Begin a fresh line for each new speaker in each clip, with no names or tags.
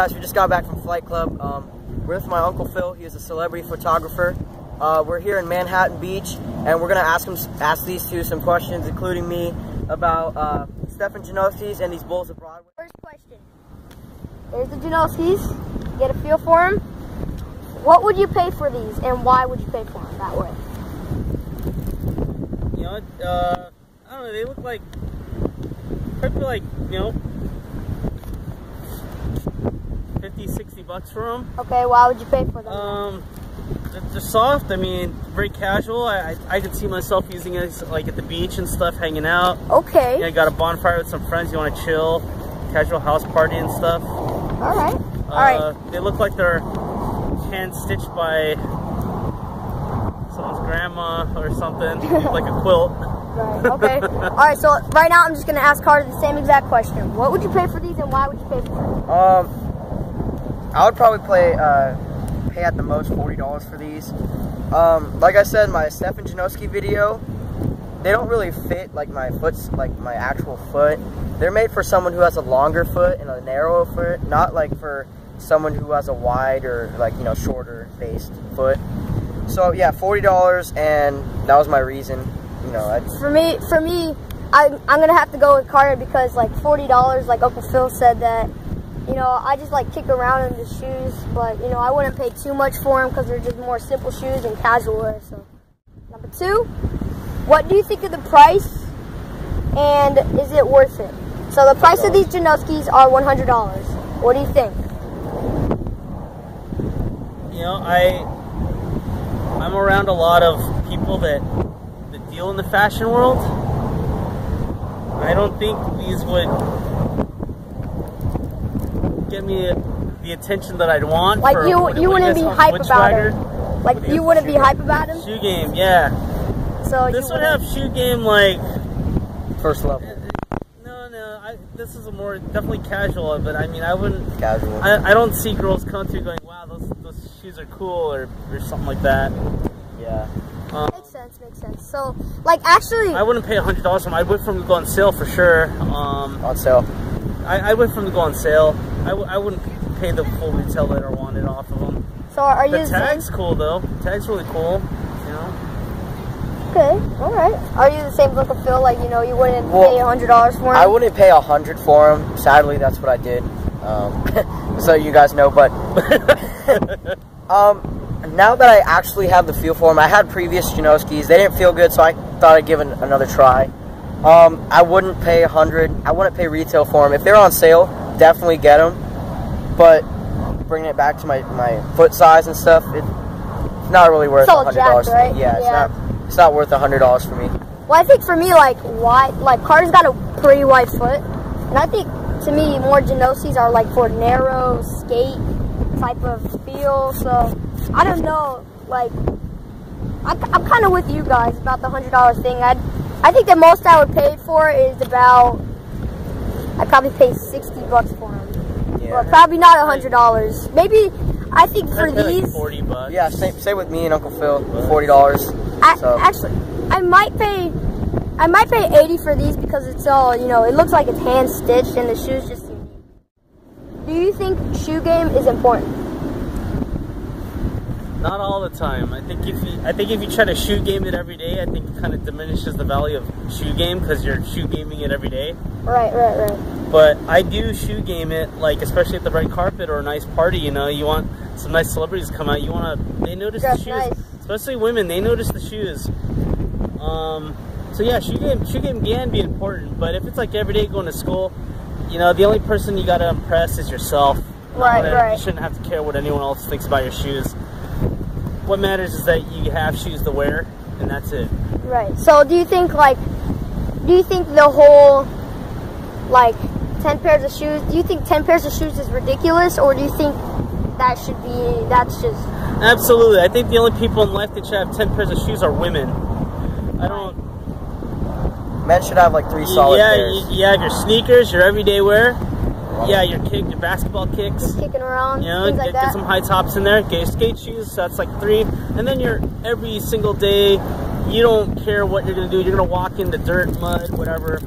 Guys, we just got back from Flight Club. We're with my Uncle Phil. He is a celebrity photographer. We're here in Manhattan Beach, and we're gonna ask these two some questions, including me, about Stefan Janoski's and these bulls of Broadway.
First question. There's the Janoskis. Get a feel for them. What would you pay for these, and why would you pay for them that way?
You know, I don't know. They look like probably like, you know, 50, 60 bucks for them.
Okay, why would you pay for them?
They're soft. I mean, very casual. I could see myself using it like at the beach and stuff, hanging out.
Okay.
Yeah, got a bonfire with some friends. You want to chill, casual house party and stuff.
All right. All right.
They look like they're hand stitched by someone's grandma or something, like a quilt.
Right. Okay. All right. So right now, I'm just gonna ask Carter the same exact question. What would you pay for these, and why would you pay for them?
I would probably pay at the most $40 for these. Like I said, my Stefan Janoski video, they don't really fit like my actual foot. They're made for someone who has a longer foot and a narrower foot, not like for someone who has a wide or like, you know, shorter based foot. So yeah, $40, and that was my reason. You know,
for me, I'm gonna have to go with Carter because like $40, like Uncle Phil said that. You know, I just like kick around in the shoes, but you know, I wouldn't pay too much for them because they're just more simple shoes and casual wear. So, number two, what do you think of the price, and is it worth it? So the price of these Janoskis are $100. What do you think?
You know, I'm around a lot of people that deal in the fashion world. I don't think these would get me the attention that I'd want.
Like you wouldn't be hype about it. Like you wouldn't be hype about him.
Shoe game, yeah.
So
this would have shoe game like
first level.
No. This is a more definitely casual, but I mean, I wouldn't.
Casual.
I don't see girls come through going, "Wow, those shoes are cool," or something like that.
Yeah.
Makes sense. So, like, actually,
I wouldn't pay $100 for them. I'd wait for them to go on sale for sure.
On sale.
I wait for them to go on sale. I wouldn't pay the full retail that I wanted off of them.
So are you
the tag's cool though. The tag's really cool. You know.
Okay. All right. Are you the same look of Phil? Like, you know, you wouldn't pay $100 for him?
I wouldn't pay $100 for him. Sadly, that's what I did. So you guys know, but now that I actually have the feel for them, I had previous Janoskis. They didn't feel good, so I thought I'd give it another try. I wouldn't pay $100. I wouldn't pay retail for them. If they're on sale, definitely get them. But bringing it back to my foot size and stuff, it's not really worth $100 to
right?
me. Yeah, it's not worth $100 for me.
Well, I think for me, like Carter's got a pretty wide foot, and I think to me more Janoskis are like for narrow skate type of feel. So I don't know. Like I'm kind of with you guys about the $100 thing. I think the most I would pay for is about, I'd probably pay $60 for them. Yeah. But probably not $100. Maybe, I think for these.
Like 40 bucks.
Yeah, same with me and Uncle Phil, $40.
Actually, I might pay 80 for these because it's all, you know, it looks like it's hand stitched and the shoes just unique. Do you think shoe game is important?
Not all the time. I think if you try to shoe game it every day, I think it kind of diminishes the value of shoe game because you're shoe gaming it every day.
Right.
But I do shoe game it, like especially at the red carpet or a nice party. You know, you want some nice celebrities to come out. They notice the shoes, nice. Especially women. They notice the shoes. So yeah, shoe game can be important. But if it's like every day going to school, you know, the only person you got to impress is yourself.
Right.
You shouldn't have to care what anyone else thinks about your shoes. What matters is that you have shoes to wear, and that's it. Right.
So do you think the whole, like, 10 pairs of shoes, do you think 10 pairs of shoes is ridiculous, or do you think that's just...
Absolutely. I think the only people in life that should have 10 pairs of shoes are women. I don't...
Men should have like 3 solid pairs.
You have your sneakers, your everyday wear. Yeah, your basketball kicks.
Just kicking around,
you know,
things like that.
Get some high tops in there. Get your skate shoes, so that's like 3. And then every single day, you don't care what you're going to do. You're going to walk in the dirt, mud, whatever.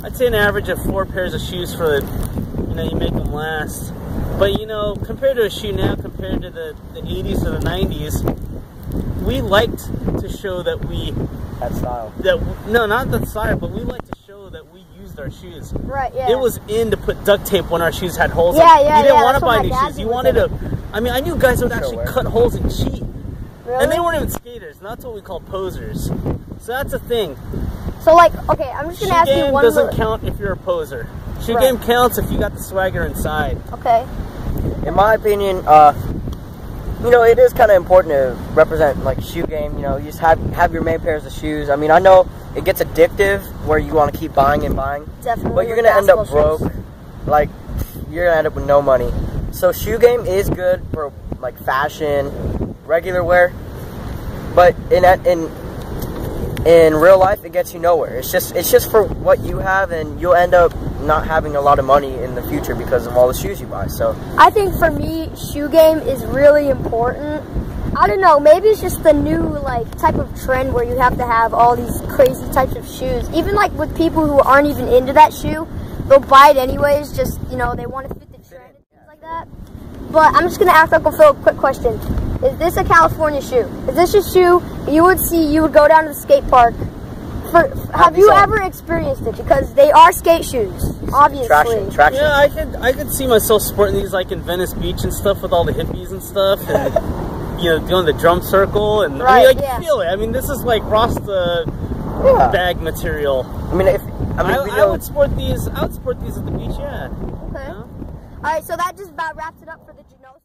I'd say an average of 4 pairs of shoes for, you know, you make them last. But you know, compared to a shoe now, compared to the 80s or the 90s, we liked to show that we
That style.
No, not that style, but we liked to show that we used our shoes.
Right, yeah.
It was in to put duct tape when our shoes had holes.
Yeah,
in.
yeah,
You didn't
yeah,
want to
that's what
buy
my
new
dad
shoes. You
did
wanted
with
to. I mean, I knew guys that would actually cut holes and cheat.
Really?
And they weren't even skaters, and that's what we call posers. So that's the thing.
So, like, okay, I'm just going to ask you one
Shoe game doesn't count if you're a poser. Shoe game counts if you got the swagger inside.
Okay.
In my opinion, you know, it is kind of important to represent, like, shoe game. You know, you just have your main pairs of shoes. I mean, I know it gets addictive where you want to keep buying and buying.
Definitely.
But you're going to end up broke. Like, you're going to end up with no money. So shoe game is good for, like, fashion, regular wear. But in real life, it gets you nowhere. It's just for what you have, and you'll end up not having a lot of money in the future because of all the shoes you buy. So
I think for me, shoe game is really important. I don't know, maybe it's just the new like type of trend where you have to have all these crazy types of shoes. Even like with people who aren't even into that shoe, they'll buy it anyways. Just, you know, they want to fit the trend and things like that. But I'm just gonna ask Uncle Phil a quick question. Is this a California shoe? Is this a shoe you would go down to the skate park? Have you ever experienced it? Because they are skate shoes, obviously.
Traction.
Yeah, I could see myself sporting these like in Venice Beach and stuff with all the hippies and stuff, and you know, doing the drum circle, and
right,
I mean, I can feel it. I mean, this is like Rasta bag material.
I mean, I
would sport these. I would sport these at the beach. Yeah.
Okay.
You know?
All right, so that just about wraps it up for the Janoski.